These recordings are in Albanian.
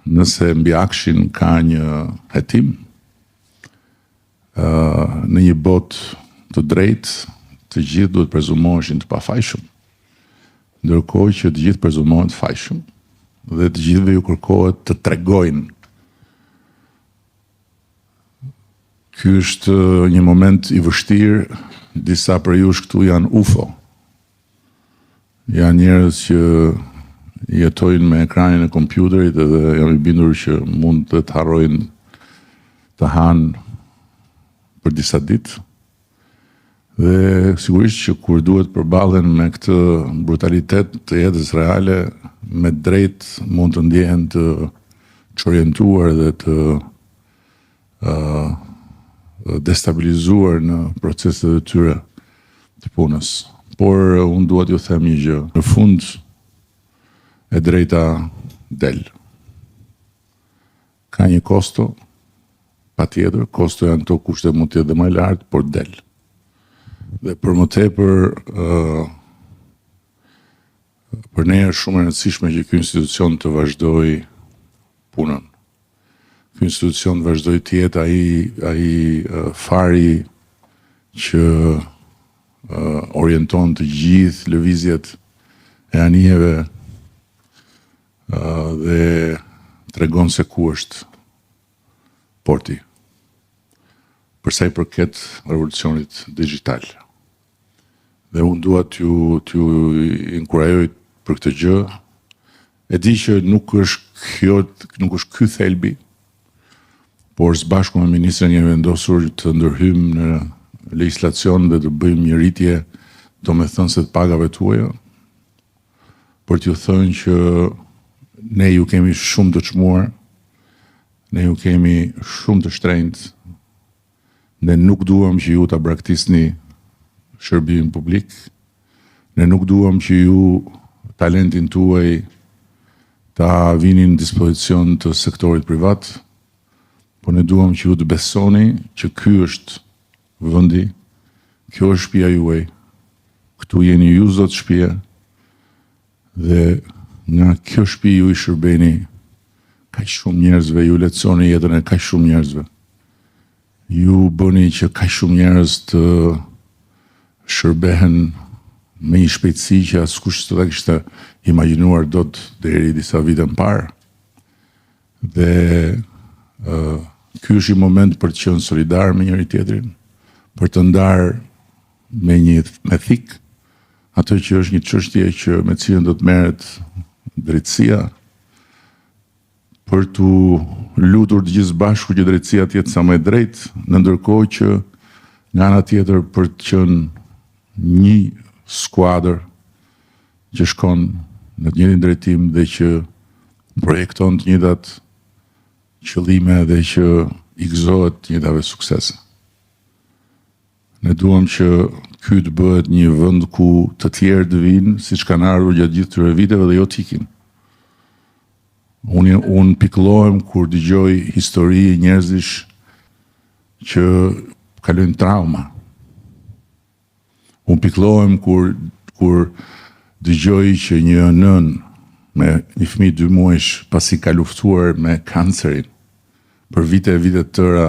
nëse mbi Akshin ka një hetim, në një botë të drejtë, të gjithë duhet prezumoheshin të pafajshëm, ndërkohë që të gjithë prezumohen të fajshëm dhe të gjithëve ju kërkohet të tregojnë. Ky është një moment i vështirë, disa për jush këtu janë UFO. Janë njerëz që jetojnë me ekranin e kompjuterit dhe jam i bindur që mund të harrojnë të hanë për disa ditë. Dhe sigurisht që kur duhet përballen me këtë brutalitet të jetës reale, me drejt mund të ndjehen të çorientuar dhe të destabilizuar në proceset e tyre të punës. Por unë dua t'ju them një gjë. Në fund e drejta del. Ka një kosto, patjetër, kosto janë këto kushte mund të jetë dhe më lart, por del. Dhe për më tepër për ne është shumë e rëndësishme që ky institucion të vazhdoj punën. Ky institucion vazhdoj të jetë ai fari që orienton të gjithë lëvizjet e anijeve dhe tregon se ku është porti. Për sa i përket revolucionit digjital. Dhe unë dua t'ju inkurajoj për këtë gjë. E di që nuk është ky thelbi, por së bashku me ministrin jemi vendosur të ndërhyjmë në legjislacion dhe të bëjmë një rritje domethënëse të pagave tuaja, për t'ju thënë që ne ju kemi shumë të çmuar, ne ju kemi shumë të shtrenjtë, ne nuk duam që ju ta braktisni shërbimin publik, ne nuk duam që ju talentin tuaj ta vinin në dispozicion të sektorit privat, por ne duam që ju të besoni që ky është vendi, kjo është shtëpia juaj, këtu jeni ju zot shtëpia, dhe nga kjo shtëpi ju i shërbeni kaq shumë njerëzve, ju lehtësoni jetën e kaq shumë njerëzve. Ju bëni që kaq shumë njerëz të shërbehen me një shpejtësi që askush s'do ta kishte imagjinuar dot deri disa vite më parë. Dhe ky është i moment për të qenë solidar me njëri tjetrin, për të ndarë me thik atë që është një çështje që me cilën do të merret drejtësia, për t'u lutur të gjithë bashku që drejtësia të jetë sa më e drejtë, në ndërkohë që nga ana tjetër për të qenë një skuadër që shkon në të njëjtin drejtim dhe që projekton të njëjtat qëllime dhe që i gëzohet të njëjtave suksese. Ne duam që ky të bëhet një vend ku të tjerë të vinë, siç kanë ardhur gjatë gjithë këtyre viteve dhe jo të ikin. Unë pikëllohem kur dëgjoj histori njerëzish që kalojnë trauma. Unë pikëllohem kur dëgjoj që një nën me një fëmijë 2 muajsh pasi ka luftuar me kancerin për vite e vite të tëra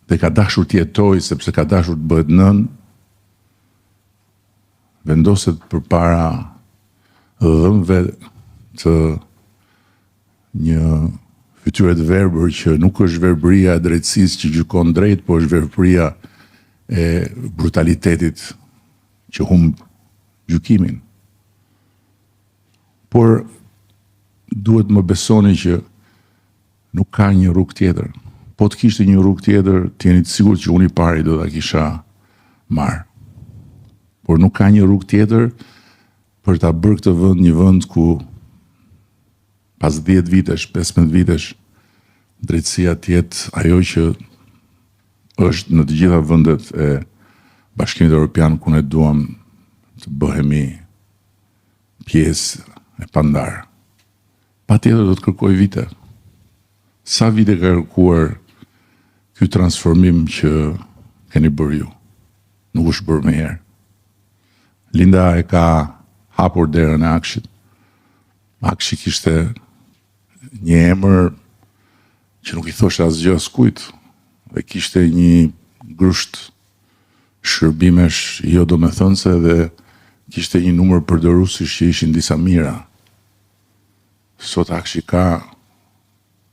dhe ka dashur të jetojë sepse ka dashur të bëhet nën, vendoset përpara dhëmbëve të një fytyre të verbër që nuk është verbëria e drejtësisë që gjykon drejt, por është verbëria e brutalitetit që humb gjykimin. Por duhet më besoni që nuk ka një rrugë tjetër. Po të kishte një rrugë tjetër, të jeni të sigurt që unë i pari do ta kisha marrë. Por nuk ka një rrugë tjetër për ta bërë këtë vend një vend ku pas 10 vitesh, 15 vitesh, drejtësia të jetë ajo që është në të gjitha vendet e Bashkimit Evropian ku ne duam të bëhemi pjesë e pandarë. Patjetër do të kërkoj vite. Sa vite ka kërkuar ky transformim që keni bërë ju? Nuk është bërë më herë. Linda e ka hapur derën e Akshit. Akshi kishte një emër që nuk i thoshte asgjë askujt, dhe kishte një grusht shërbimesh jo domethënëse dhe kishte një numër përdoruesish që ishin disa mira. Sot Akshi ka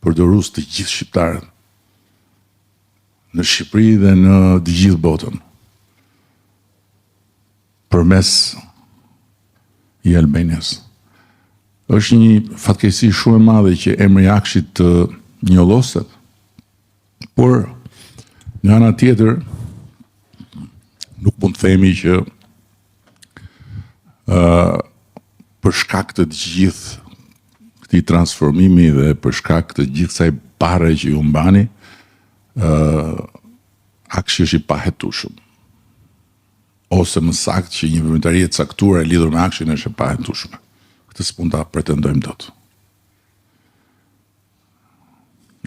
përdorues të gjithë shqiptarët në Shqipëri dhe në të gjithë botën, përmes i Albanias. Është një fatkeqësi shumë e madhe që emri i Akshit të njolloset, por nga ana tjetër nuk mund të themi që për shkak të gjithë këtij transformimi dhe për shkak të gjithë kësaj bare që ju mbani, Akshi është i pahetueshëm. Ose më saktë që një veprimtari e caktuar e lidhur me Akshin është e pahetueshme. Këtë s'mund ta pretendojmë dot.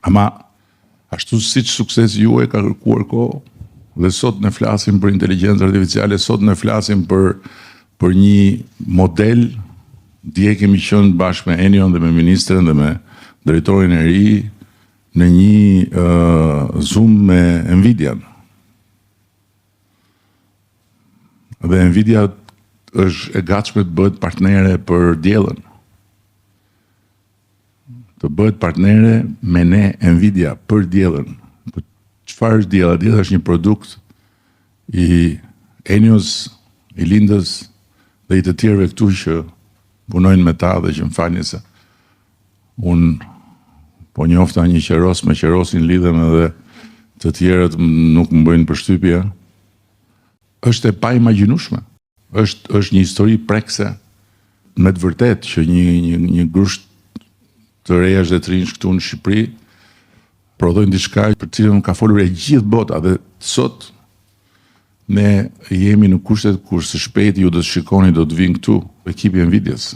Ama ashtu siç suksesi juaj ka kërkuar kohë, dhe sot ne flasim për inteligjencë artificiale, sot ne flasim për një model. Dje kemi qenë bashkë me Enion dhe me ministren dhe me drejtorin e ri në një Zoom me Nvidia. Dhe Nvidia është e gatshme të bëhet partnere për diellën. Të bëhet partnere me ne Nvidia për diellën. Çfarë është diella? Diella është një produkt i Enios, i Lindës dhe i të tjerëve këtu që punojnë me ta dhe që më falni se unë po njofta një qeros me qerosin lidhem edhe të tjerët nuk më bëjnë përshtypje. Është e paimagjinueshme. Është një histori prekse me të vërtet që një grusht të rejash dhe të rinj këtu në Shqipëri prodhojnë diçka për cilën ka folur e gjithë bota dhe sot ne jemi në kushtet kur së shpejti ju do të shikoni do të vinë këtu ekipi i Nvidias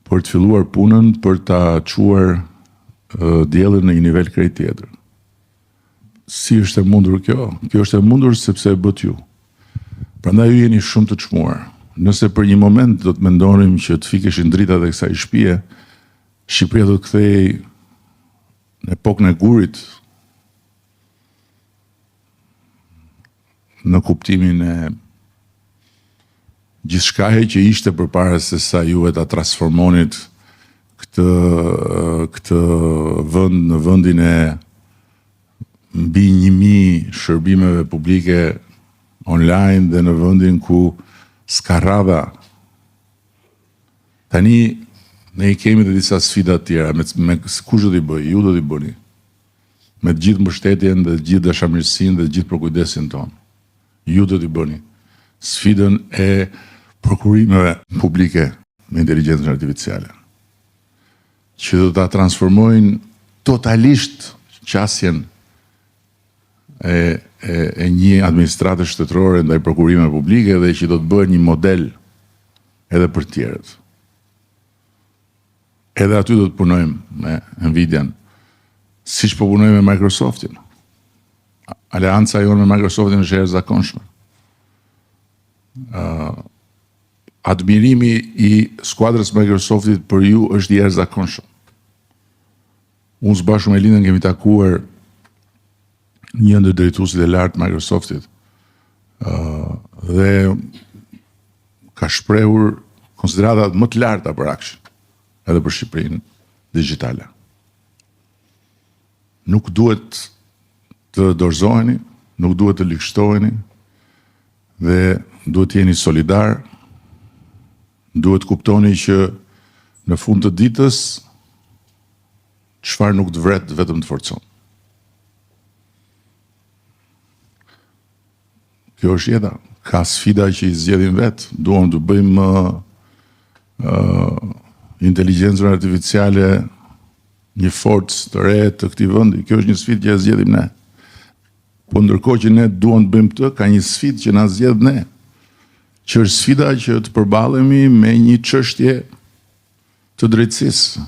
për të filluar punën për ta çuar diellin në një nivel krejt tjetër. Si është e mundur kjo? Kjo është e mundur sepse e bët ju. Prandaj ju jeni shumë të çmuar. Nëse për një moment do të mendonim që të fikeshin dritat e kësaj shtëpie, Shqipëria do të kthehej në epokën e gurit, në kuptimin e gjithçkaje që ishte përpara se sa juve ta transformonit këtë vend në vendin e mbi 1000 shërbimeve publike online dhe në vendin ku s'ka radha. Tani ne i kemi dhe disa sfida të tjera, me kush do t'i bëj, ju do t'i bëni, me të gjithë mbështetjen dhe të gjithë dashamirësinë dhe të gjithë përkujdesin tonë. Ju do t'i bëni sfidën e prokurimeve publike me inteligjencën artificiale, që do ta transformojnë totalisht qasjen e një administrate shtetërore ndaj prokurimeve publike dhe që do të bëhen një model edhe për tjerët. Edhe aty do të punojmë me Nvidian, siç po punojmë me Microsoftin. Aleanca jonë me Microsoftin është e jashtëzakonshme. Admirimi i skuadrës Microsoftit për ju është i jashtëzakonshëm. Unë së bashku me Lindën kemi takuar një ndër drejtuesit e lartë Microsoftit dhe ka shprehur konsideratat më të larta për Akshin, edhe për Shqipërinë digjitale. Nuk duhet të dorëzoheni, nuk duhet të likështoheni dhe duhet të jeni solidar, duhet kuptoni që në fund të ditës çfarë nuk të vret vetëm të forcon. Kjo është jeta. Ka sfida që i zgjedhim vetë. Duam të bëjmë inteligjencën artificiale një forcë të re të këtij vendi. Kjo është një sfidë që e zgjedhim ne. Po ndërkohë që ne duam të bëjmë këtë, ka një sfidë që na zgjedh ne. Që është sfida që të përballemi me një çështje të drejtësisë.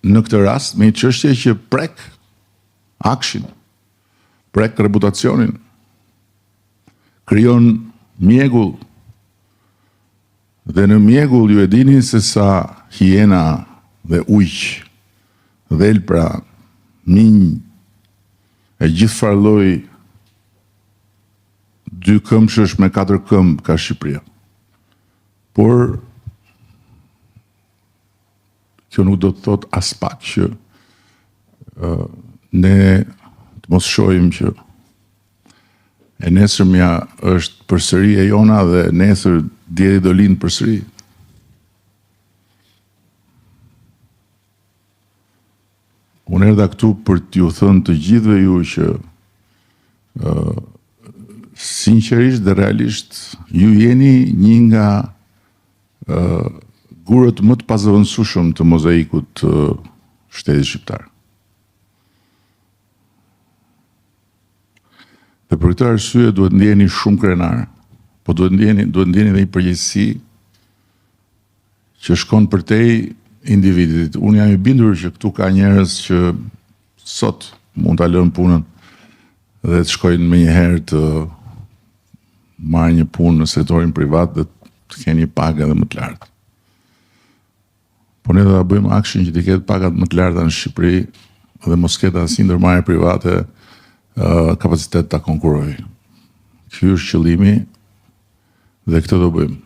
Në këtë rast, me një çështje që prek Akshin, prek reputacionin, krijon mjegull Dhe në mjegull ju e dini se sa hiena dhe ujq, dhelpra, minj, e gjithë farloj 2 këmbshësh me 4 këmbë ka Shqipëria. Por kjo nuk do të thot as pak që ne të mos shohim që e nesërmja është përsëri e jona dhe nesër djeri do lind përsëri. Unë erdha këtu për t'ju thënë të gjithëve ju që sinqerisht dhe realisht ju jeni një nga gurët më të pazëvendësueshëm të mozaikut të shtetit shqiptar. Dhe për këtë arsye duhet ndjeni shumë krenar, po duhet ndjeni dhe një përgjegjësi që shkon përtej individit. Unë jam i bindur që këtu ka njerëz që sot mund ta lënë punën dhe të shkojnë me një herë të marrë një punë në sektorin privat dhe të kenë një pagë edhe më të lartë. Po ne do ta bëjmë akshin që të ketë pagat më të larta në Shqipëri dhe mos ketë asnjë ndërmarrje private kapacitet ta konkurrojë. Ky është qëllimi dhe këtë do bëjmë.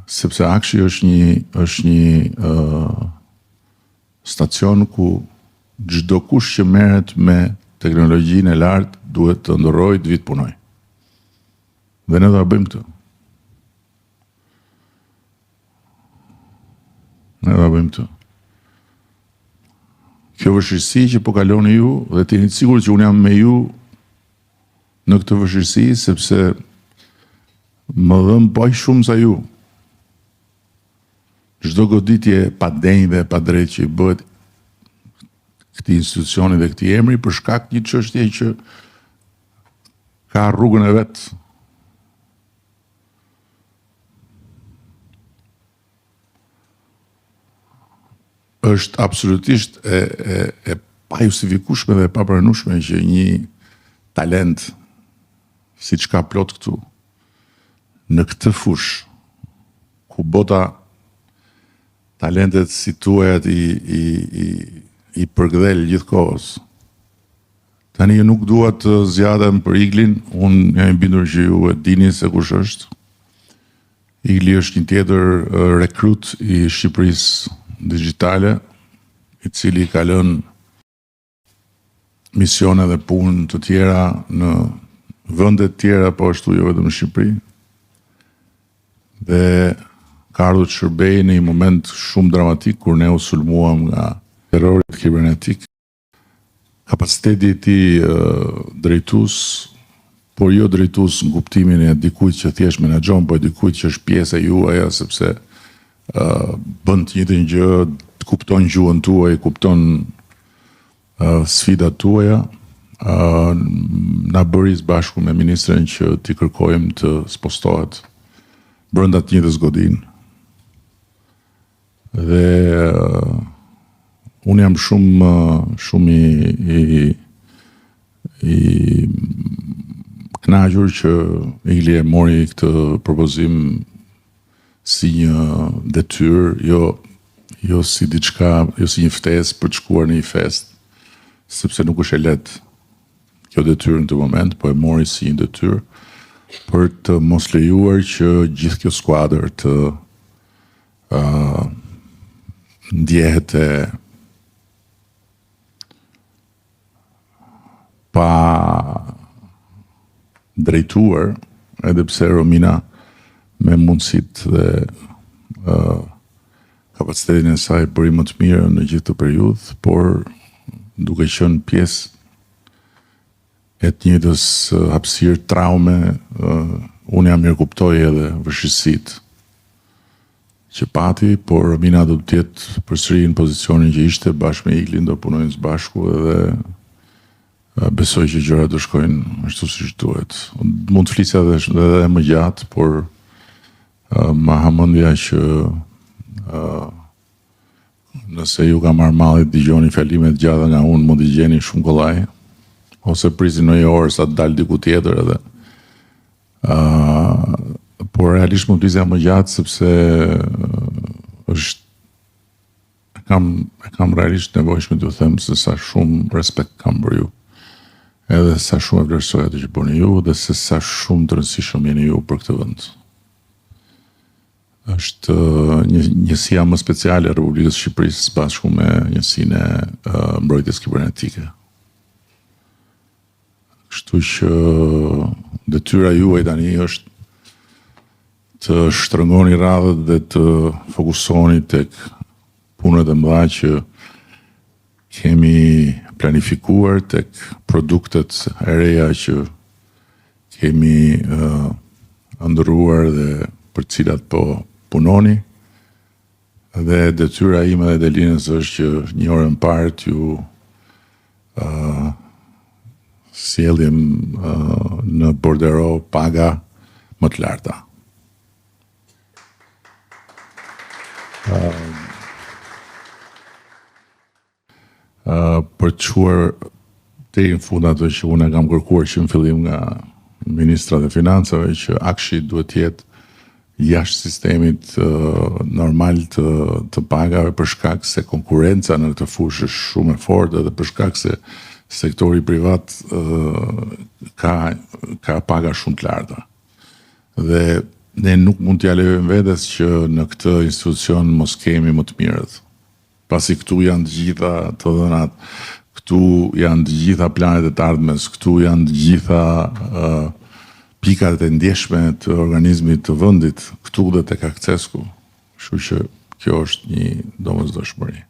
Sepse akshi është një stacion ku çdo kush që merret me teknologjinë e lartë duhet të ndorojë, të vit punoj. Dhe ne do ta bëjmë këtë. Ne do ta bëjmë këtë. Kjo vështirësi që po kaloni ju, dhe të jeni të sigurt që unë jam me ju në këtë vështirësi, sepse më dhëm po aq shumë sa ju. Çdo goditje pa denjë dhe pa drejtë që i bëhet këtij institucioni dhe këtij emri për shkak një çështje që ka rrugën e vet. Është absolutisht e pa justifikueshme dhe e papranueshme që një talent siç ka plot këtu në këtë fushë ku bota talentet si tuajat i përgdhel gjithkohës. Tani ju nuk dua të zjadem për Iglin, unë jam i bindur që ju e dini se kush është. Igli është një tjetër rekrut i Shqipërisë digjitale, i cili ka lënë misione dhe punë të tjera në vende të tjera, po ashtu jo vetëm në Shqipëri. Dhe ka ardhur të shërbejë në një moment shumë dramatik kur ne u sulmuam nga terrori kibernetik. Kapaciteti i tij drejtues, por jo drejtues në kuptimin e dikujt që thjesht menaxhon, po dikujt që është pjesë e juaja, sepse bën të njëjtën gjë, kupton gjuhën tuaj, kupton sfidat tuaja. Na bëri së bashku me ministrin që t'i kërkojmë të spostohet brenda të njëjtës godinë. Dhe unë jam shumë i kënaqur që Igli e mori këtë propozim si një detyrë, jo si diçka, jo si një ftesë për të shkuar në një fest, sepse nuk është e lehtë kjo detyrë në këtë moment, po e mori si një detyrë për të mos lejuar që gjithë kjo skuadër të ndjehet e pa drejtuar, edhe pse Romina me mundësit dhe kapacitetin e saj bëri më të mirë në gjithë të periudhë, por duke qenë pjesë e të njëjtës hapësirë traume, unë jam mirëkuptoj edhe vështirësitë që pati, por Romina do të jetë përsëri në pozicionin që ishte, bashkë me Iglin do punojnë së bashku edhe besoj që gjërat do shkojnë ashtu siç duhet. Mund të flisja edhe më gjatë, por ma hamendja që nëse ju ka marrë malli të dëgjoni fjalimet gjata nga unë, mund t'i gjeni shumë kollaj, ose prisni në një orë sa të dalë diku tjetër edhe. por realisht mund të vizja më gjatë sepse e kam realisht nevojshme t'ju them se sa shumë respekt kam për ju. Edhe sa shumë e vlerësoj atë që bëni ju dhe se sa shumë të rëndësishëm jeni ju për këtë vend. Është njësia më speciale e Republikës së Shqipërisë së bashku me njësinë e mbrojtjes kibernetike. Kështu që detyra juaj tani është të shtrëngoni radhët dhe të fokusoni tek punët e mëdha që kemi planifikuar, tek produktet e reja që kemi ndërruar dhe për cilat po punoni. Dhe detyra ime dhe Delinës është që një orë më parë t'ju sjellim në bordero paga më të larta. Për të quar deri në fund ato që unë kam kërkuar që në fillim nga ministra dhe financave, që akshi duhet jetë jashtë sistemit normal të pagave për shkak se konkurenca në këtë fushë është shumë e fortë dhe për shkak se sektori privat ka paga shumë të larta. Dhe ne nuk mund t'ja lejojmë vetes që në këtë institucion mos kemi më të mirët. Pasi këtu janë të gjitha të dhënat, këtu janë të gjitha planet e të ardhmes, këtu janë të gjitha pikat e ndjeshme të organizmit të vendit, këtu dhe tek Akcesku. Kështu që kjo është një domosdoshmëri.